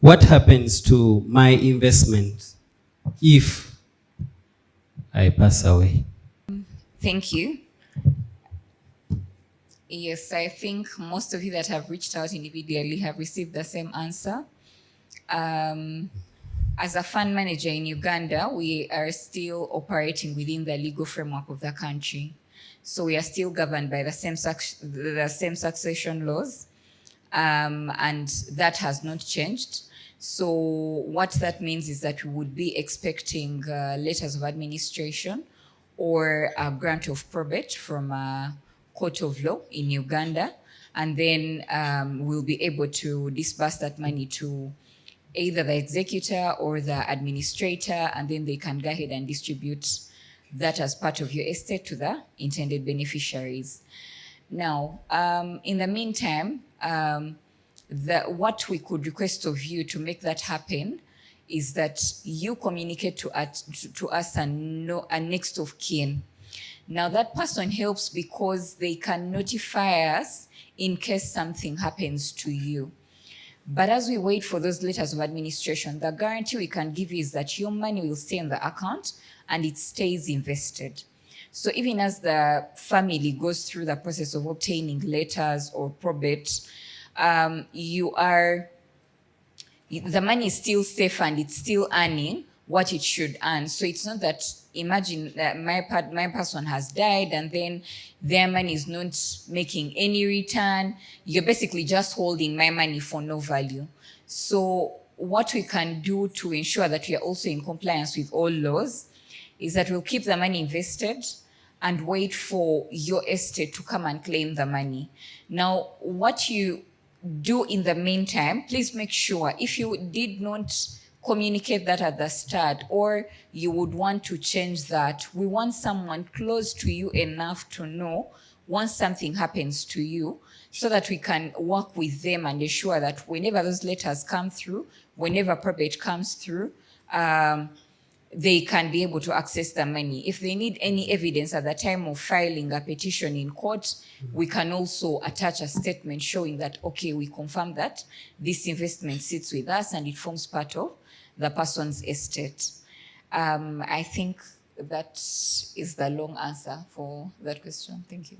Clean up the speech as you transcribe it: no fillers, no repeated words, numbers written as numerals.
What happens to my investment if I pass away? Thank you. Yes, I think most of you that have reached out individually have received the same answer. As a fund manager in Uganda, we are still operating within the legal framework of the country. So we are still governed by the same succession laws, and that has not changed. So what that means is that we would be expecting letters of administration or a grant of probate from a court of law in Uganda, and then we'll be able to disburse that money to either the executor or the administrator, and then they can go ahead and distribute that as part of your estate to the intended beneficiaries. Now, in the meantime, what we could request of you to make that happen is that you communicate to us a next of kin. Now, that person helps because they can notify us in case something happens to you. But as we wait for those letters of administration, the guarantee we can give you is that your money will stay in the account and it stays invested. So even as the family goes through the process of obtaining letters or probate, the money is still safe and it's still earning what it should earn. So it's not that, imagine that my person has died and then their money is not making any return. You're basically just holding my money for no value. So what we can do to ensure that we are also in compliance with all laws is that we'll keep the money invested and wait for your estate to come and claim the money. Now, what you do in the meantime, please make sure if you did not communicate that at the start, or you would want to change that, we want someone close to you enough to know once something happens to you, so that we can work with them and ensure that whenever those letters come through, whenever probate comes through, they can be able to access the money. If they need any evidence at the time of filing a petition in court, we can also attach a statement showing that, okay, we confirm that this investment sits with us and it forms part of the person's estate. I think that is the long answer for that question. Thank you.